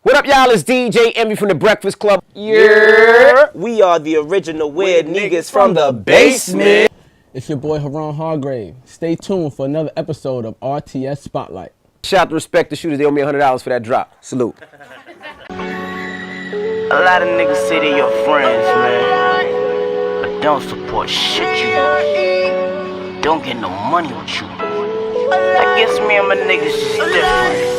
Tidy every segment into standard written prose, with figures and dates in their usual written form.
What up, y'all? It's DJ Envy from the Breakfast Club. Yeah. We are the original weird niggas from the basement. It's your boy Haran Hargrave. Stay tuned for another episode of RTS Spotlight. Shout out to Respect the Shooters. They owe me $100 for that drop. Salute. A lot of niggas say they your friends, man, but don't support shit you do. Don't get no money with you. I guess me and my niggas just different.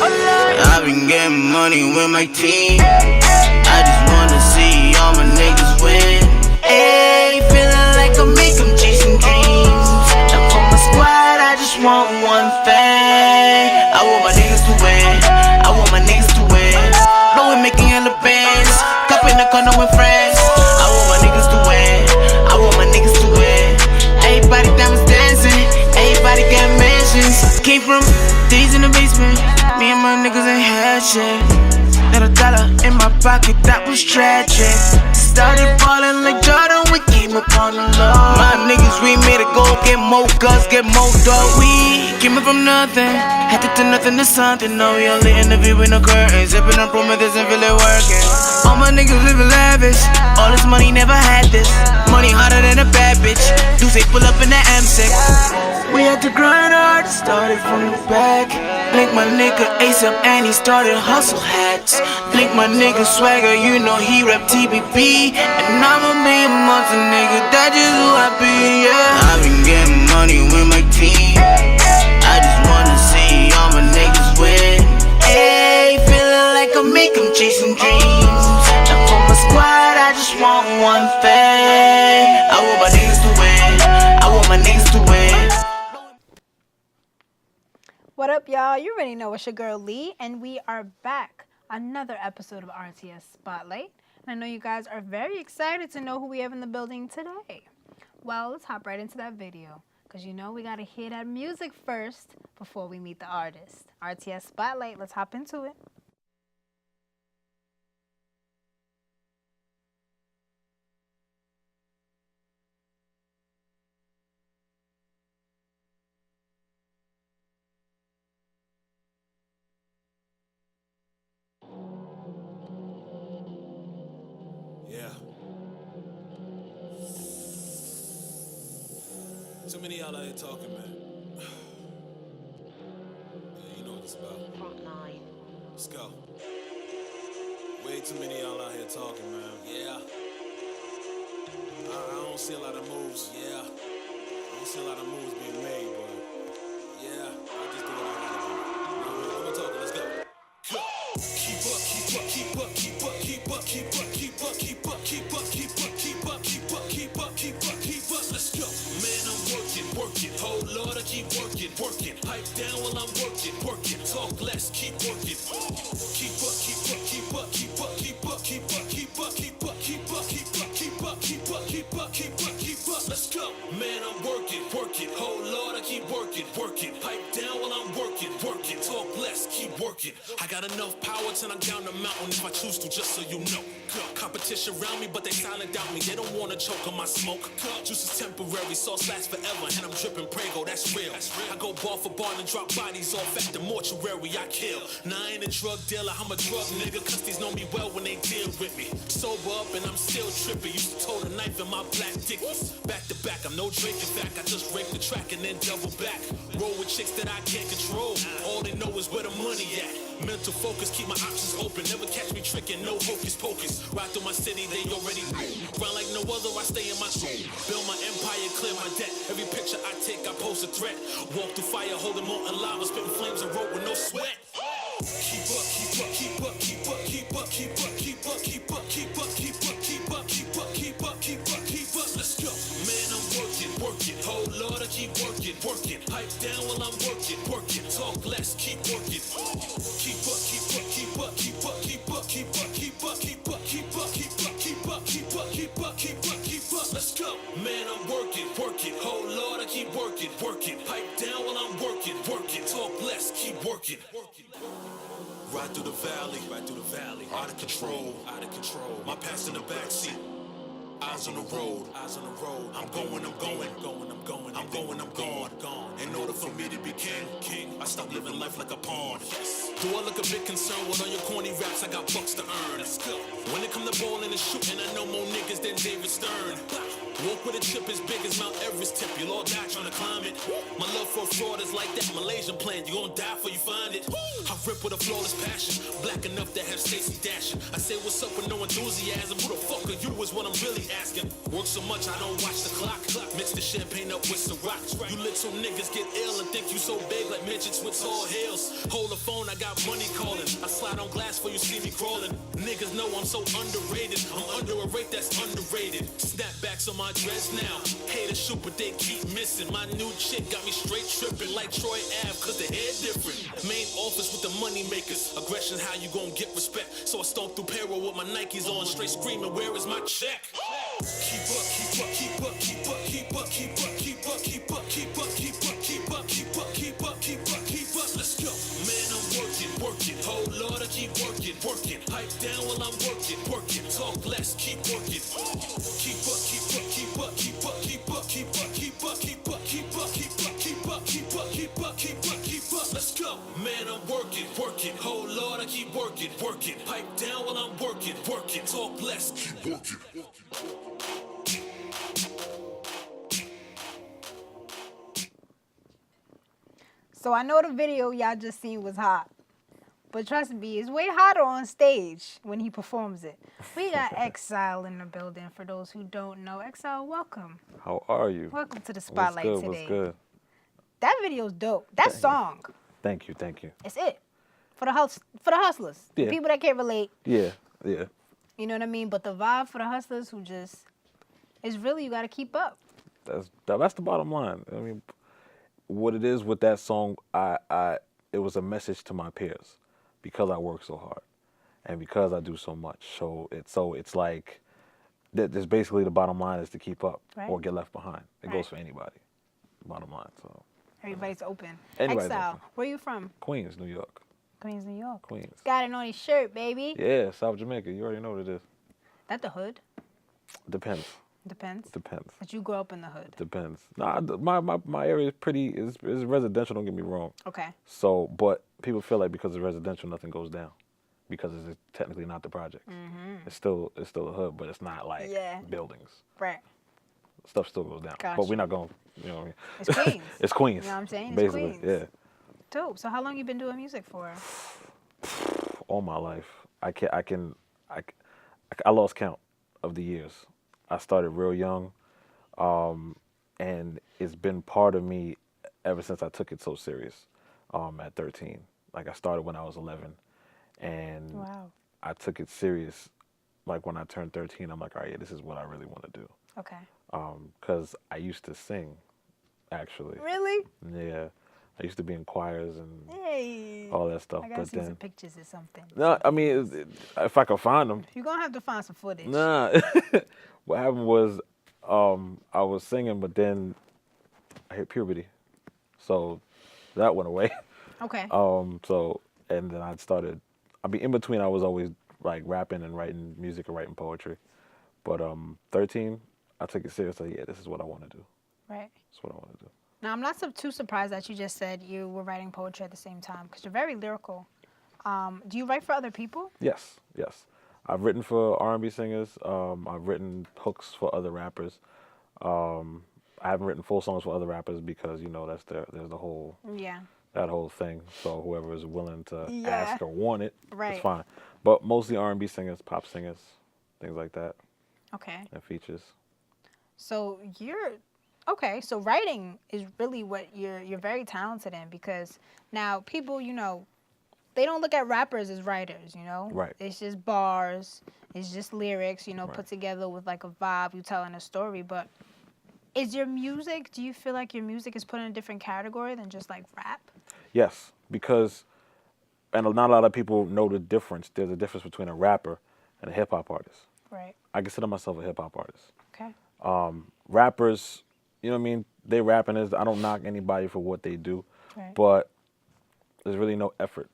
I've been getting money with my team. I just wanna see all my niggas win. Ayy, feeling like I make them chasing dreams. And for my squad, I just want one thing. I want my niggas to win. I want my niggas to win. No, we're making hella bands. Cup in the corner with friends. I want my niggas to win. I want my niggas to win. Everybody diamonds dancing. Everybody got mansions. Came from days in the basement. Me and my niggas ain't had shit. Got a dollar in my pocket, that was tragic. Started falling like Jordan, we came upon the law. My niggas, we made it go, get more guns, get more dough. We came up from nothing, had to turn nothing to something. Now we only interview with no curtains, zipping on Prometheus and feel it working. All my niggas living lavish, all this money never had this. Money harder than a bad bitch, do say pull up in the M6. We had to grind hard, started from the back. Blink my nigga ASAP and he started hustle hats. Blink my nigga Swagger, you know he rap TBP. And I'ma be amongst a nigga, that just who I be, yeah. I've been getting money with my team. I just wanna see all my niggas win. Ayy, feeling like I make them chasing dreams. And for my squad, I just want one thing. I want my niggas to win. I want my niggas to win. What up, y'all? You already know it's your girl Lee, and we are back. Another episode of RTS Spotlight. And I know you guys are very excited to know who we have in the building today. Well, let's hop right into that video, because you know we got to hear that music first before we meet the artist. RTS Spotlight, let's hop into it. Yeah. Too many y'all out here talking, man. Yeah, you know what it's about. Front line. Let's go. Way too many y'all out here talking, man. Yeah. I don't see a lot of moves. Yeah. I don't see a lot of moves being made, but yeah, I just do what I gotta do. You know what I mean? We're talking. Let's go. Keep up, keep up, keep up, keep up, keep up, keep up, keep up, keep up, keep up, keep up, keep up, keep up, keep up, keep up, keep up. Let's go. Man, I'm working. Oh Lord, I keep working. Pipe down while I'm working. Talk less, keep working. Keep up, keep up, keep up, keep up, keep up, keep up, keep up, keep up, keep up, keep up, keep up, keep up, keep up, keep up, keep up. Let's go. Man, I'm working. Oh Lord, I keep working. Pipe down while I'm working. Talk less, keep working. I got enough power to knock down the mountain if I choose to, just so you know. Competition around me, but they silent doubt me. They don't wanna choke on my smoke. Juice is temporary, sauce lasts forever, and I'm dripping Prego, that's real. I go bar for bar and drop bodies off at the mortuary, I kill. Now I ain't a drug dealer, I'm a drug nigga. Custies know me well when they deal with me. Sober up and I'm still tripping. Used to tote a knife in my black dickies. Back to back, I'm no Drake, in fact, I just break the track and then double back. Roll with chicks that I can't control. All they know is where the money at. Mental focus, keep my options open. Never catch me tricking, no hocus pocus. Ride through my city, they already know. Run like no other, I stay in my zone. Build my empire, clear my debt. Every picture I take, I pose a threat. Walk through fire, holding molten lava, spitting flames and road with no sweat. Keep up, keep up, keep up, keep up, keep up, keep up, keep up, keep up, keep up, keep up, keep up, keep up, keep up, keep up, keep up. Let's go. Man, I'm working. Oh Lord, I keep working. Pipe down while I'm working. Talk less, keep working. Keep up, keep up, keep up, keep up, keep up, keep up, keep up, keep up, keep up, keep up, keep up, keep up, keep up, keep up, keep up. Let's go. Man, I'm working. Oh Lord, I keep working. Pipe down while I'm working. Talk less, keep working. Ride through the valley, out of control. My past in the backseat. Eyes on the road, eyes on the road. I'm going, I'm going, going, I'm going, I'm going, I'm gone, gone. In order for me to be king, I stop living life like a pawn. Do I look a bit concerned with all your corny raps? I got bucks to earn. Let's go. When it come to ballin' and shooting, I know more niggas than David Stern. Walk with a chip as big as Mount Everest tip. You'll all die trying to climb it. My love for fraud is like that Malaysian plan. You gon' die before you find it. I rip with a flawless passion, black enough to have Stacey dashing. I say what's up with no enthusiasm. Who the fuck are you is what I'm really asking. Work so much I don't watch the clock. Mix the champagne up with some rocks. You little niggas get ill and think you so big like midgets with tall heels. Hold the phone, I got money calling. I slide on glass for you see me crawling. Niggas know I'm so underrated. I'm under a rate that's underrated. Snapbacks on my dress now. Haters shoot but they keep missing. My new chick got me straight tripping like Troy Ave cause the hair different. Main office with the money makers. Aggression how you gon' get respect. So I stomp through payroll with my Nikes on. Straight screaming where is my check? Keep up, keep up, keep up, keep up, keep up, keep up, keep up, keep up, keep up, keep up, keep up, keep up, keep up, keep up, keep up. Let's go. Man, I'm working, working. Oh Lord, I keep working, working. Pipe down while I'm working, working. Talk less, keep working. Keep up, keep up, keep up, keep up, keep up, keep up, keep up, keep up, keep up, keep up, keep up, keep up, keep up, keep up, keep up. Let's go. Man, I'm working, working. Oh Lord, I keep working, working. Pipe down while I'm working, working. Talk less, keep working. So I know the video y'all just seen was hot. But trust me, it's way hotter on stage when he performs it. We got Xyle in the building for those who don't know. Xyle, welcome. How are you? Welcome to the spotlight What's good? today. What's good? That video's dope. That song. Thank you, thank you. It's it. For the hustlers. The Yeah. people that can't relate. Yeah, yeah. You know what I mean? But the vibe for the hustlers who just is really you gotta keep up. That's the bottom line. I mean, what it is with that song, it was a message to my peers because I work so hard and because I do so much. So it's like there's basically the bottom line is to keep up or get left behind. It goes for anybody. Bottom line. So Everybody's open. Anybody's Xyle, open. where you from? Queens, New York. Queens, New York. Queens. Got it on his shirt, baby. Yeah, South Jamaica. You already know what it is. That the hood? Depends. Depends. Depends. But you grew up in the hood. Depends. Nah, my area is residential. Don't get me wrong. Okay. So, but people feel like because it's residential, nothing goes down, because it's technically not the project. It's still a hood, but it's not like buildings. Right. Stuff still goes down. Gotcha. But we're not going. You know what I mean? It's Queens. It's Queens. You know what I'm saying? It's Basically, Queens. yeah. Dope. So how long you been doing music for? All my life, I lost count of the years. I started real young, and it's been part of me ever since I took it so serious. At 13, like I started when I was 11, and I took it serious. Like when I turned 13, I'm like, all right, yeah, this is what I really want to do. Okay. Because I used to sing, actually. Really? Yeah, I used to be in choirs and Hey. all that stuff. I gotta But see then, some pictures or something. no, I mean, if I could find them. You're gonna have to find some footage. Nah, what happened was, I was singing, but then I hit puberty, so that went away. Okay. So and then in between, I was always like rapping and writing music and writing poetry, but 13, I took it seriously. Yeah, this is what I want to do. Right. That's what I want to do. Now, I'm not too surprised that you just said you were writing poetry at the same time because you're very lyrical. Do you write for other people? Yes. I've written for R&B singers. I've written hooks for other rappers. I haven't written full songs for other rappers because there's the whole that whole thing. So whoever is willing to ask or want it, it's fine. But mostly R&B singers, pop singers, things like that. Okay. And features. So so writing is really what you're very talented in because now people, they don't look at rappers as writers, Right. It's just bars, it's just lyrics, put together with like a vibe, you telling a story. But is your music, do you feel like your music is put in a different category than just like rap? Yes, because, and not a lot of people know the difference. There's a difference between a rapper and a hip hop artist. Right. I consider myself a hip hop artist. Okay. Rappers, you know what I mean? They rapping is, I don't knock anybody for what they do, Right. but there's really no effort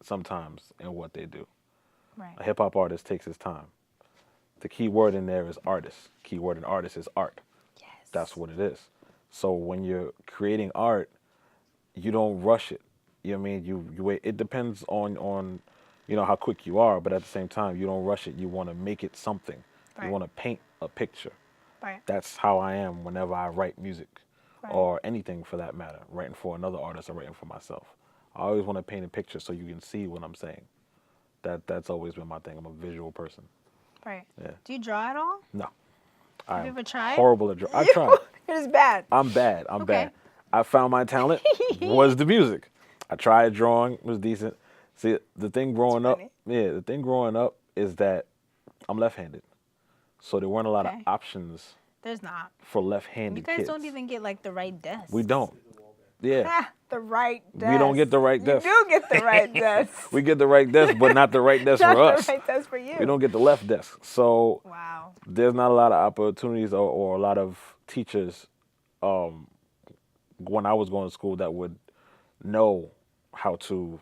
sometimes in what they do. Right. A hip hop artist takes his time. The key word in there is artist. Key word in artist is art. Yes. That's what it is. So when you're creating art, you don't rush it. You know what I mean? You wait. It depends on how quick you are, but at the same time, you don't rush it. You want to make it something. Right. You want to paint a picture. Right. That's how I am whenever I write music, Right. or anything for that matter. Writing for another artist or writing for myself. I always want to paint a picture so you can see what I'm saying. That's always been my thing. I'm a visual person. Right. Yeah. Do you draw at all? No. Have you ever tried? Horrible at draw. I tried. It is bad. I'm bad. I'm Okay. bad. I found my talent was the music. I tried drawing, was decent. See, the thing growing up, is that I'm left-handed. So there weren't a lot of options There's not. for left-handed You guys kids. don't even get like the right desk. We don't. Yeah. The right desk. We don't get the right desk. You do get the right desk. We get the right desk, but not the right desk Not for us. the right desk for you. We don't get the left desk. So Wow. there's not a lot of opportunities or a lot of teachers when I was going to school that would know how to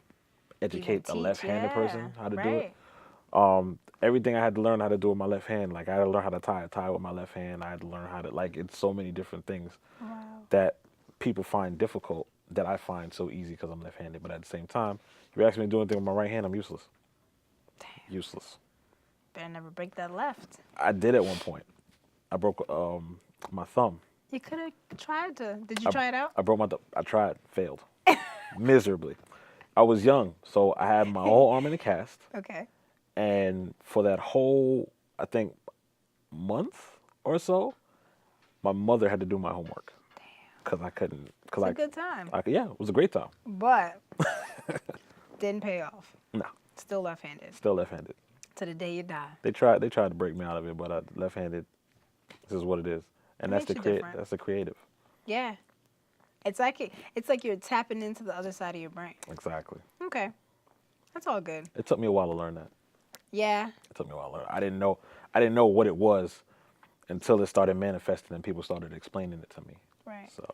educate a left-handed person how to do it. Everything I had to learn how to do with my left hand. Like I had to learn how to tie a tie with my left hand. I had to learn how to it's so many different things that people find difficult that I find so easy because I'm left-handed. But at the same time, if you ask me to do anything with my right hand, I'm useless. Damn. Useless. Better never break that left. I did at one point. I broke my thumb. You could have tried to. Did you try it out? I broke my thumb. I tried, failed miserably. I was young, so I had my whole arm in a cast. Okay. And for that whole, I think, month or so, my mother had to do my homework. Damn. Because I couldn't. It's a good time. Yeah, it was a great time. But didn't pay off. No. Still left-handed. Still left-handed. To the day you die. They tried to break me out of it, but left-handed, this is what it is. And that's the creative. Yeah. It's like you're tapping into the other side of your brain. Exactly. Okay. That's all good. It took me a while to learn that. Yeah. It took me a while to learn. I didn't know what it was until it started manifesting and people started explaining it to me. Right. So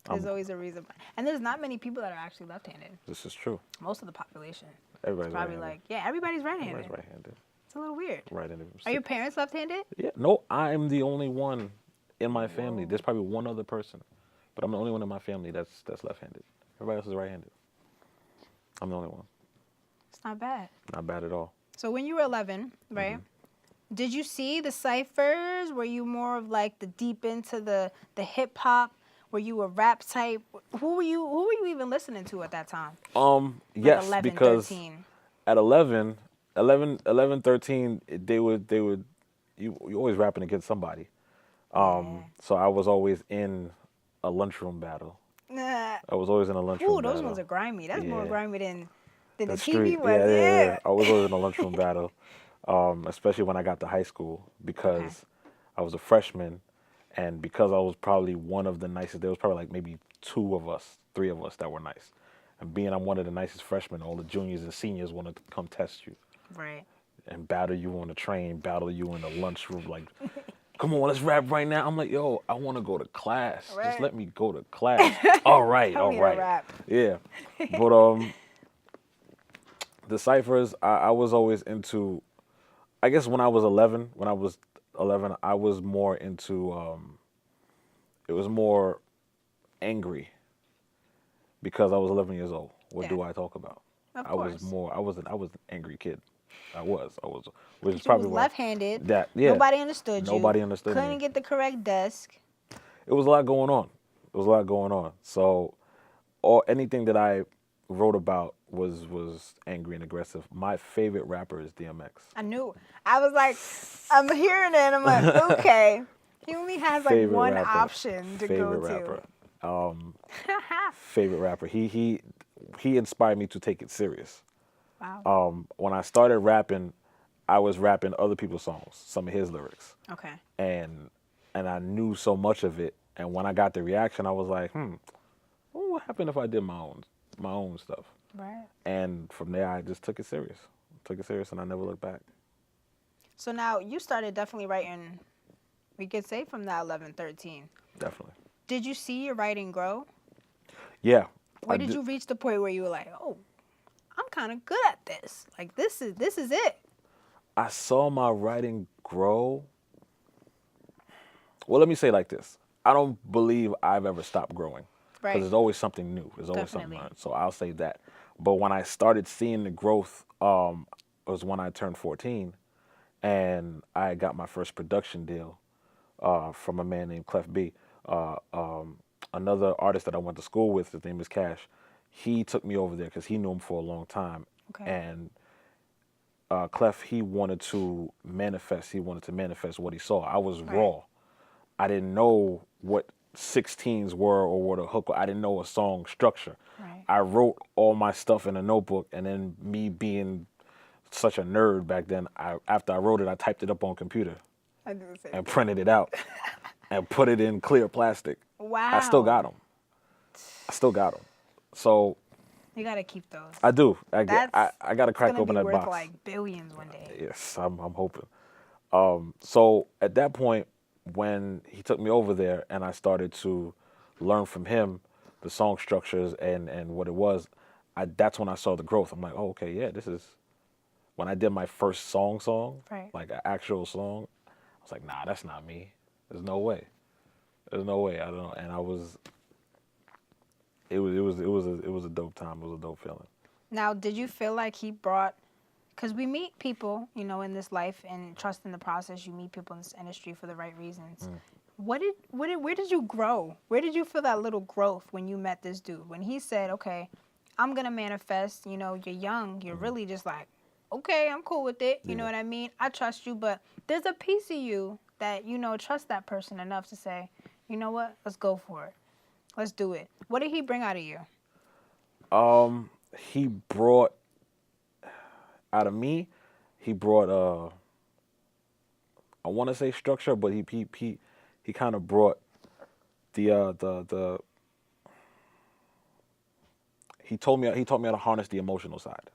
there's always a reason. And there's not many people that are actually left-handed. This is true. Most of the population. Everybody's probably right-handed. everybody's right-handed. Everybody's right-handed. It's a little weird. Right-handed. Are your parents left-handed? Yeah. No, I'm the only one in my family. There's probably one other person, but I'm the only one in my family that's left-handed. Everybody else is right-handed. I'm the only one. It's not bad. Not bad at all. So when you were 11, right? Did you see the ciphers? Were you more of like the deep into the hip hop? Were you a rap type? Who were you even listening to at that time? Yes, 11, because 13. at 11, 13, you always rapping against somebody. So I was always in a lunchroom battle. Nah. I was always in a lunchroom battle. Ooh, those ones are grimy. That's more grimy than the TV street. ones. Yeah. I was always in a lunchroom battle, especially when I got to high school because I was a freshman, and because I was probably one of the nicest. There was probably like maybe 3 of us that were nice, and being I'm one of the nicest freshmen, all the juniors and seniors want to come test you, right? And battle you on the train, battle you in the lunchroom, like. Come on, let's rap right now. I'm like, yo, I want to go to class. Right. Just let me go to class. all right. Rap. Yeah. But the ciphers, I was always into, I guess when I was 11, I was more into, it was more angry because I was 11 years old. What do I talk about? Of course. I was an angry kid. I was, which is You probably was why left-handed. Yeah. Nobody understood you. Nobody understood me. Couldn't get the correct desk. It was a lot going on. So, anything that I wrote about was angry and aggressive. My favorite rapper is DMX. I knew. I was like, I'm hearing it, and I'm like, okay. He only has like Favorite one rapper. option to Favorite go rapper. to. Favorite rapper. He inspired me to take it serious. Wow. When I started rapping, I was rapping other people's songs, some of his lyrics. Okay. And I knew so much of it. And when I got the reaction, I was like, what would happen if I did my own stuff? Right. And from there, I just took it serious. And I never looked back. So now you started definitely writing, we could say from that 11, 13. Definitely. Did you see your writing grow? Yeah. Where did you reach the point where you were like, oh, I'm kind of good at this. Like, this is it. I saw my writing grow. Well, let me say it like this. I don't believe I've ever stopped growing. Right. Because there's always something new. There's always something learned. So I'll say that. But when I started seeing the growth was when I turned 14 and I got my first production deal from a man named Clef B. Another artist that I went to school with, his name is Cash. He took me over there because he knew him for a long time. Okay. And Clef, he wanted to manifest what he saw. I was raw. I didn't know what 16s were or what a hook. I didn't know a song structure. Right. I wrote all my stuff in a notebook, and then me being such a nerd back then, after I wrote it, I typed it up on computer and printed it out and put it in clear plastic. Wow. I still got them. So you gotta keep those. I do. I gotta crack open that worth box. Like billions one day. Yes, I'm hoping. So at that point, when he took me over there and I started to learn from him the song structures and what it was, that's when I saw the growth. I'm like, oh, okay, yeah, this is. When I did my first song, right. like an actual song, I was like, nah, that's not me. There's no way. I don't know. And I was. It was a dope time. It was a dope feeling. Now, did you feel like he brought? Because we meet people, you know, in this life and trust in the process. You meet people in this industry for the right reasons. Where did you grow? Where did you feel that little growth when you met this dude? When he said, okay, I'm going to manifest, you know, you're young. You're really just like, okay, I'm cool with it. You know what I mean? I trust you, but there's a piece of you that, you know, trust that person enough to say, you know what? Let's go for it. Let's do it. What did he bring out of you? He brought out of me. He brought I want to say structure, but he kind of brought the. He taught me how to harness the emotional side.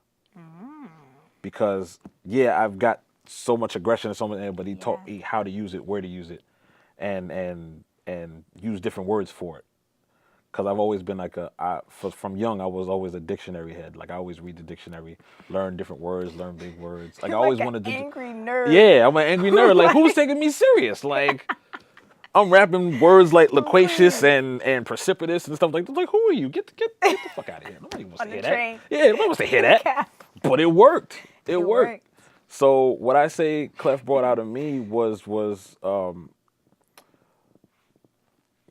Because I've got so much aggression and so much, but he taught me how to use it, where to use it, and use different words for it. Because I've always been like from young, I was always a dictionary head. Like I always read the dictionary, learn different words, learn big words. Like I always wanted to. Angry nerd. Yeah, I'm an angry nerd. Like who's taking me serious? Like I'm rapping words like loquacious and precipitous and stuff like that. Like who are you? Get the fuck out of here. Nobody wants to hear that. Yeah, nobody wants to hear that. But it worked. It worked. So what I say Clef brought out of me was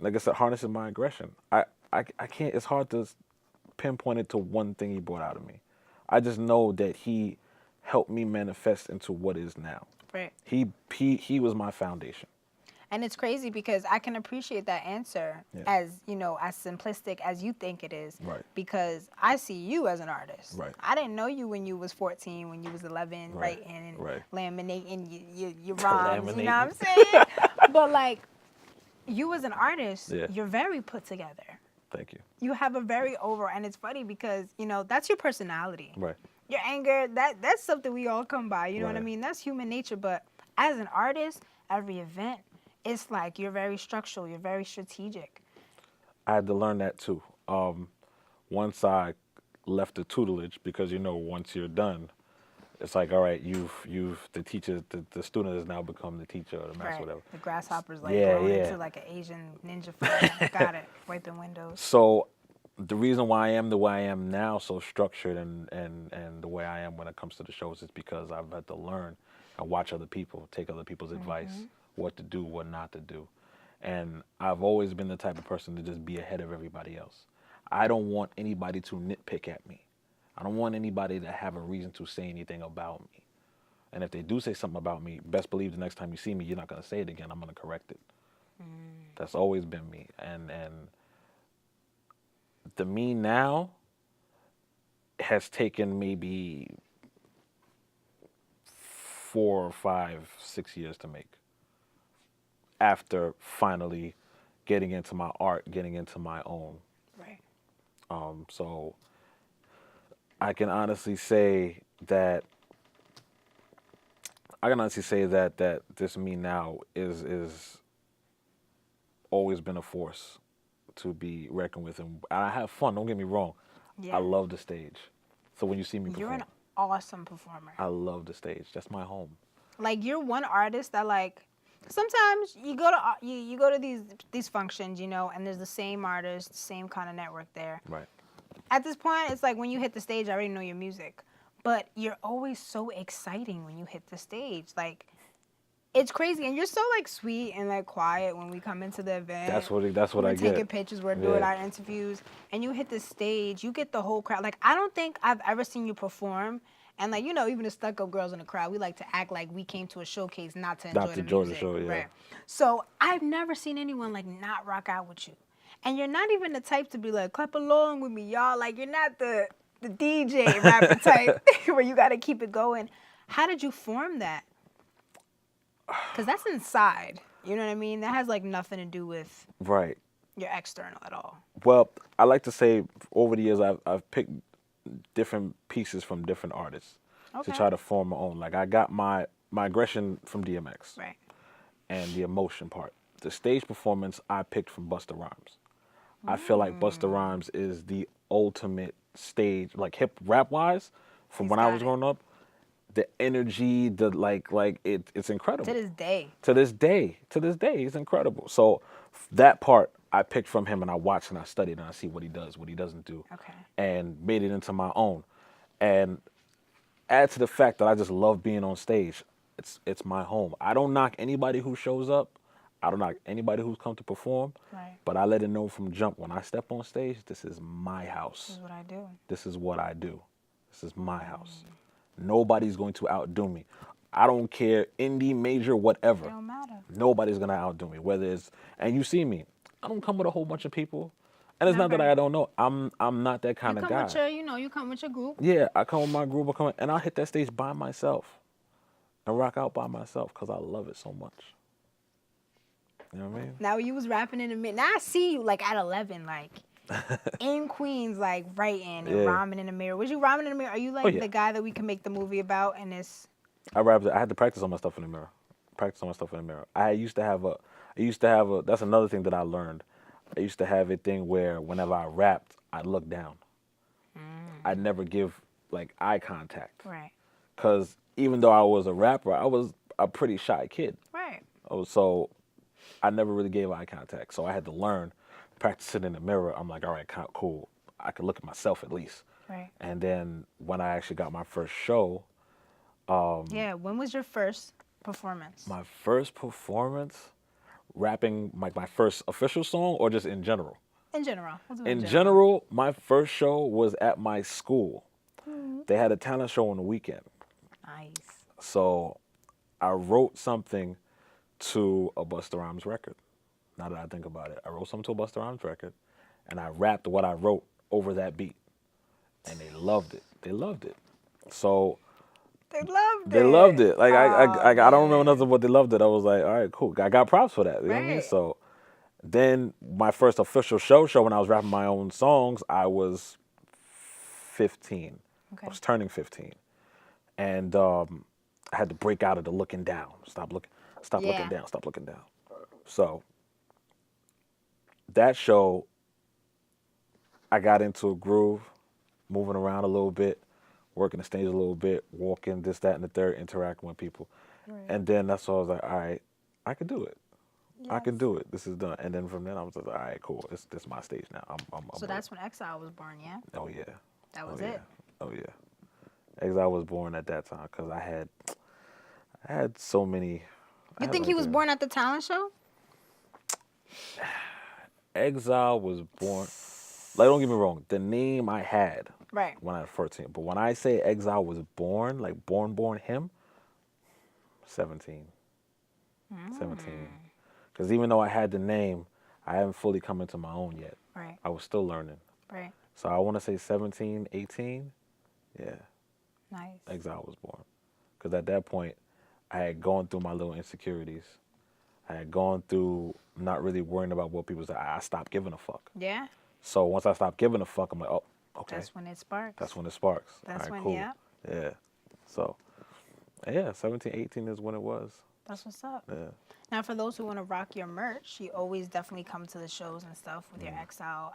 like I said, harnessing my aggression. I can't, it's hard to pinpoint it to one thing he brought out of me. I just know that he helped me manifest into what is now. Right. He was my foundation. And it's crazy because I can appreciate that answer as, you know, as simplistic as you think it is. Right. Because I see you as an artist. Right. I didn't know you when you was 14, when you was 11, writing and laminating your rhymes, you know what I'm saying? But like, you as an artist, you're very put together. Thank you. You have a very and it's funny because, you know, that's your personality. Right. Your anger, that's something we all come by, you know what I mean? That's human nature, but as an artist, every event, it's like you're very structural, you're very strategic. I had to learn that too. Once I left the tutelage, because, you know, once you're done, it's like, all right, the teacher, the student has now become the teacher or the master, whatever. The grasshopper's like growing into like an Asian ninja film. Got it. Wiping windows. So the reason why I am the way I am now, so structured and the way I am when it comes to the shows, is because I've had to learn and watch other people, take other people's advice, what to do, what not to do. And I've always been the type of person to just be ahead of everybody else. I don't want anybody to nitpick at me. I don't want anybody to have a reason to say anything about me. And if they do say something about me, best believe the next time you see me, you're not going to say it again. I'm going to correct it. That's always been me. And the me now has taken maybe 4 or 5, 6 years to make. After finally getting into my art, getting into my own. Right. So I can honestly say that this me now is always been a force to be reckoned with, and I have fun. Don't get me wrong. Yeah. I love the stage. So when you see me perform, you're an awesome performer. I love the stage. That's my home. Like, you're one artist that, like, sometimes you go to you go to these functions, you know, and there's the same artist, same kind of network there. Right. At this point, it's like when you hit the stage, I already know your music, but you're always so exciting when you hit the stage. Like, it's crazy, and you're so like sweet and like quiet when we come into the event. That's what I get. We're taking pictures, we're doing our interviews, and you hit the stage, you get the whole crowd. Like, I don't think I've ever seen you perform. And, like, you know, even the stuck-up girls in the crowd, we like to act like we came to a showcase not to enjoy the music. Show, yeah. Right. So I've never seen anyone, like, not rock out with you. And you're not even the type to be like, clap along with me, y'all. Like, you're not the DJ rapper type where you got to keep it going. How did you form that? Because that's inside. You know what I mean? That has, like, nothing to do with right. your external at all. Well, I like to say over the years I've picked different pieces from different artists to try to form my own. Like, I got my aggression from DMX. Right. And the emotion part. The stage performance I picked from Busta Rhymes. I feel like Busta Rhymes is the ultimate stage, like hip rap wise, from when I was growing up. The energy, the like it's incredible. To this day. To this day, it's incredible. So that part I picked from him, and I watch and I studied and I see what he does, what he doesn't do, and made it into my own. And add to the fact that I just love being on stage. It's my home. I don't knock anybody who shows up. I don't knock anybody who's come to perform. Right. But I let it know from jump, when I step on stage, this is my house. This is what I do. This is what I do. This is my house. Nobody's going to outdo me. I don't care, indie, major, whatever. It don't matter. Nobody's going to outdo me. Whether it's, and you see me, I don't come with a whole bunch of people. And it's not that I don't know. I'm not that kind of guy. You come with your group. Yeah, I come with my group. And I'll hit that stage by myself and rock out by myself because I love it so much. You know what I mean? Now you was rapping in the mid. Now I see you like at 11, like in Queens, like writing and rhyming in the mirror. Was you rhyming in the mirror? Are you like the guy that we can make the movie about? And this? I had to practice on my stuff in the mirror. I used to have a. That's another thing that I learned. I used to have a thing where whenever I rapped, I'd look down. I'd never give like eye contact. Right. Because even though I was a rapper, I was a pretty shy kid. Right. So I never really gave eye contact. So I had to learn, practice it in the mirror. I'm like, all right, cool. I could look at myself at least. Right. And then when I actually got my first show. When was your first performance? My first performance, rapping my first official song, or just in general? In general. In general, my first show was at my school. They had a talent show on the weekend. Nice. So I wrote something to a Busta Rhymes record. Now that I think about it, I wrote something to a Busta Rhymes record, and I rapped what I wrote over that beat, and they loved it. So they loved it. Like I don't remember nothing, but they loved it. I was like, all right, cool. I got props for that. You know what I mean? So then my first official show when I was rapping my own songs, I was 15. Okay. I was turning 15, and I had to break out of the looking down. Stop looking down. So that show, I got into a groove, moving around a little bit, working the stage a little bit, walking, this, that, and the third, interacting with people. Right. And then that's why I was like, all right, I can do it. Yes. I can do it. This is done. And then from then I was like, all right, cool. This is my stage now. So that's when Xyle was born, yeah? Oh, yeah. That was it? Oh, yeah. Xyle was born at that time because I had so many. You think he was born at the talent show? Xyle was born. Like, don't get me wrong. The name I had when I was 14. But when I say Xyle was born, like born him, 17. 17. Because even though I had the name, I haven't fully come into my own yet. Right. I was still learning. Right. So I want to say 17, 18. Yeah. Nice. Xyle was born. Because at that point, I had gone through my little insecurities. I had gone through not really worrying about what people say. I stopped giving a fuck. Yeah. So once I stopped giving a fuck, I'm like, oh, okay. That's when it sparks. That's all right, when, cool. yeah. Yeah. So, yeah, 17, 18 is when it was. That's what's up. Yeah. Now, for those who want to rock your merch, you always definitely come to the shows and stuff with your X-YLE,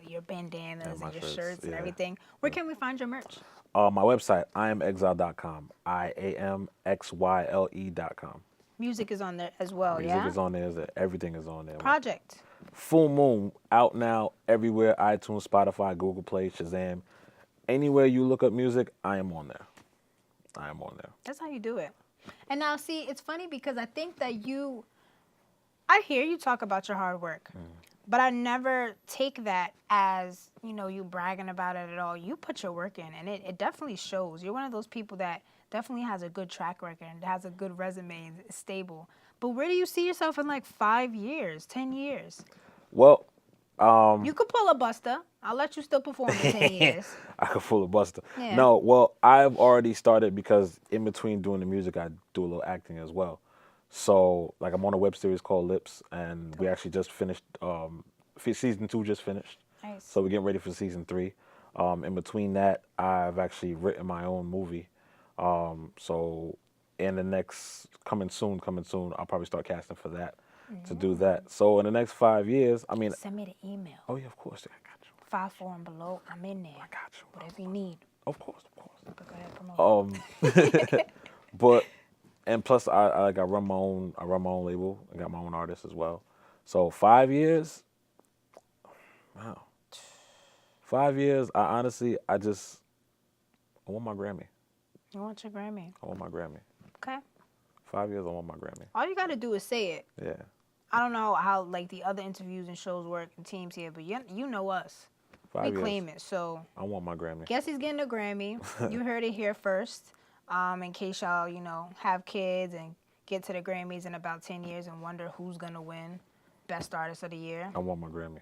your bandanas and your shirts and everything. Where can we find your merch? My website, IamXyle.com. IamXYLE.com. Music is on there as well, Music is on there. Everything is on there. Project. Full Moon, out now, everywhere, iTunes, Spotify, Google Play, Shazam. Anywhere you look up music, I am on there. I am on there. That's how you do it. And now, see, it's funny because I think that I hear you talk about your hard work, but I never take that as, you bragging about it at all. You put your work in, and it definitely shows. You're one of those people that definitely has a good track record and has a good resume and is stable. But where do you see yourself in like 5 years, 10 years? Well, you could pull a Buster. I'll let you still perform in 10 years. I could pull a Buster. Yeah. No, well, I've already started because in between doing the music, I do a little acting as well. So, like, I'm on a web series called Lips, and we actually just finished, season 2 just finished. Nice. So we're getting ready for season 3. In between that, I've actually written my own movie. So in the next, coming soon, I'll probably start casting for that, to do that. So in the next 5 years, I mean. Send me the email. Oh, yeah, of course. I got you. 5-4 and below. I'm in there. I got you. Whatever you need. Of course. But go ahead, promote. But, and plus I run my own label. I got my own artists as well. So 5 years, wow. 5 years, I want my Grammy. You want your Grammy? I want my Grammy. Okay. 5 years, I want my Grammy. All you got to do is say it. Yeah. I don't know how like the other interviews and shows work and teams here, but you know us. 5 we years. claim it. So I want my Grammy. guess he's getting a Grammy. You heard it here first. In case y'all, have kids and get to the Grammys in about 10 years and wonder who's going to win Best Artist of the Year. I want my Grammy.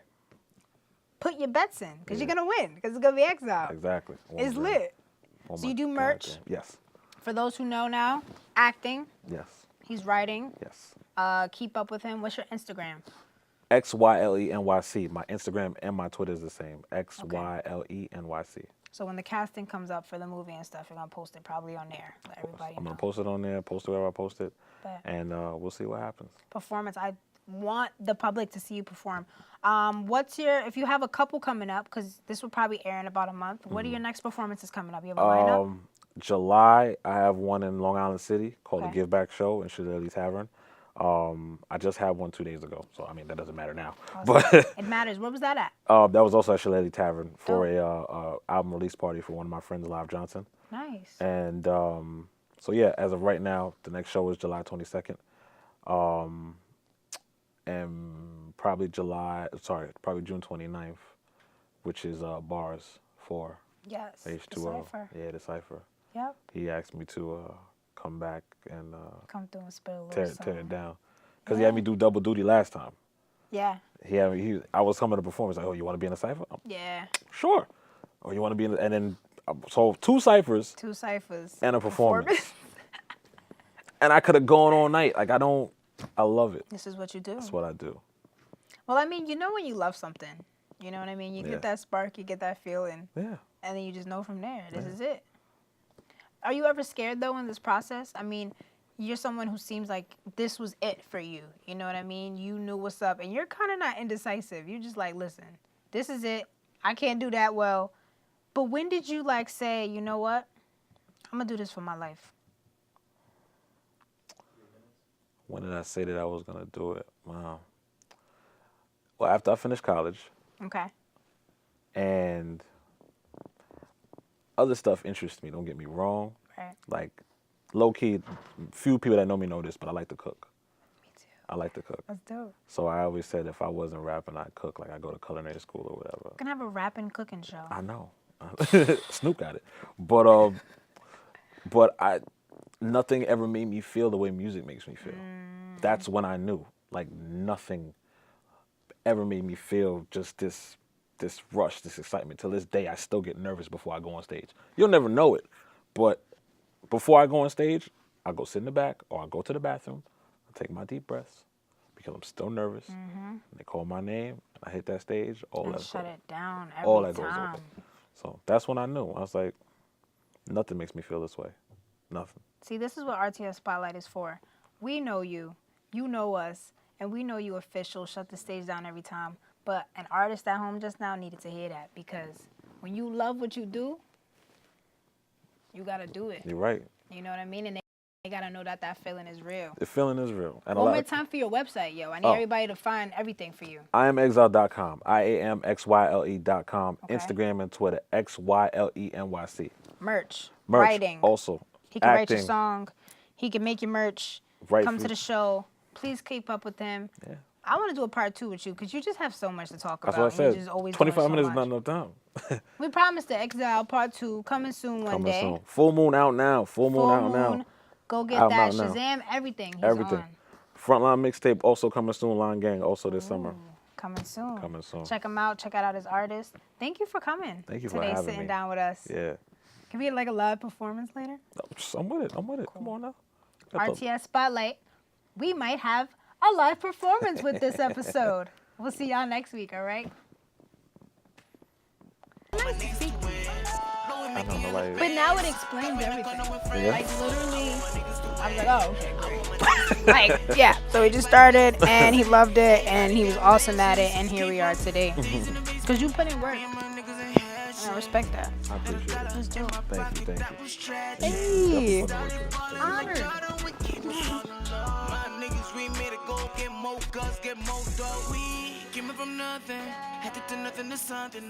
Put your bets in because you're going to win because it's going to be X-YLE. Exactly. It's lit. So you do merch? Yes. For those who know now, acting. Yes. He's writing. Yes. Keep up with him. What's your Instagram? XYLE NYC. My Instagram and my Twitter is the same. XYLE NYC. So when the casting comes up for the movie and stuff, you're going to post it probably on there. Let everybody know. I'm going to post it on there, post it wherever I post it, Bet. and we'll see what happens. Performance. I want the public to see you perform. If you have a couple coming up, because this will probably air in about a month, what are your next performances coming up? You have a lineup? July, I have one in Long Island City called the Give Back Show in LeAnn Tavern. I just had one 2 days ago, so I mean that doesn't matter now. Awesome. But It matters. Where was that at? that was also at LeAnn Tavern for a album release party for one of my friends, Live Johnson. Nice. And so yeah, as of right now, the next show is July 22nd, and probably June 29th, which is Bars for Yes. H2O. Cypher. Yeah, the Cypher. Yep. He asked me to come back and Come through and spit a little tear something. it down, because he had me do double duty last time. Yeah. I was coming to perform. He's like, "Oh, you want to be in a cipher?" Yeah. Sure. Oh, you want to be in? And then so 2 ciphers 2 ciphers. and a performance. And I could have gone all night. Like I love it. This is what you do. That's what I do. Well, I mean, when you love something. You know what I mean? You get that spark, you get that feeling. Yeah. And then you just know from there, this is it. Are you ever scared, though, in this process? I mean, you're someone who seems like this was it for you. You know what I mean? You knew what's up. And you're kind of not indecisive. You're just like, listen, this is it. I can't do that well. But when did you, say, you know what? I'm going to do this for my life. When did I say that I was going to do it? Wow. Well, after I finished college. Okay. And other stuff interests me, don't get me wrong. Right. Like, low-key, few people that know me know this, but I like to cook. Me too. I like to cook. That's dope. So I always said if I wasn't rapping, I'd cook. Like, I'd go to culinary school or whatever. We're going to have a rapping cooking show. I know. Snoop got it. But nothing ever made me feel the way music makes me feel. That's when I knew. Like, nothing ever made me feel just this rush, this excitement. Till this day, I still get nervous before I go on stage. You'll never know it, but before I go on stage, I go sit in the back or I go to the bathroom, I take my deep breaths because I'm still nervous. And they call my name, I hit that stage, all And that shut goes, it down all every that goes time. open. So that's when I knew. I was like, nothing makes me feel this way. Nothing. See, this is what RTS Spotlight is for. We know you. You know us. And we know you official. Shut the stage down every time. But an artist at home just now needed to hear that, because when you love what you do, you got to do it. You're right. You know what I mean? And they got to know that that feeling is real. The feeling is real. And One more time for your website, yo. I need everybody to find everything for you. IamXyle.com. IamXYLE.com. Okay. Instagram and Twitter. XYLENYC. Merch. Merch. Writing. Also. He can write your acting. song. He can make your merch. Write Come for- to the show. Please keep up with him. Yeah. I want to do a part 2 with you because you just have so much to talk That's about. what I said. You're just always 25 doing minutes so is much. not enough time. We promised the Xyle part 2 coming soon one Coming day. soon. Full Moon out now. Full Moon out now. Go get Out that. now. Shazam, everything. He's Everything. on. Frontline mixtape also coming soon. Line Gang also this summer. Coming soon. Coming soon. Check him out. Check out his artist. Thank you for coming. Thank you for today, having sitting me. down with us. Yeah. Can we get like a live performance later? I'm with it. I'm with it. Come on now. RTS Spotlight. We might have a live performance with this episode. We'll see y'all next week, all right? I don't know, like, But now it explains everything. Yeah. Like, literally, I was like, oh, okay, great. Like, yeah. So he just started, and he loved it, and he was awesome at it, and here we are today. Because you put in work. And I respect that. I appreciate it. Let's do it. Thank you. Hey. Honored. Get more guns, get more dough. We came from nothing, had to do nothing to something.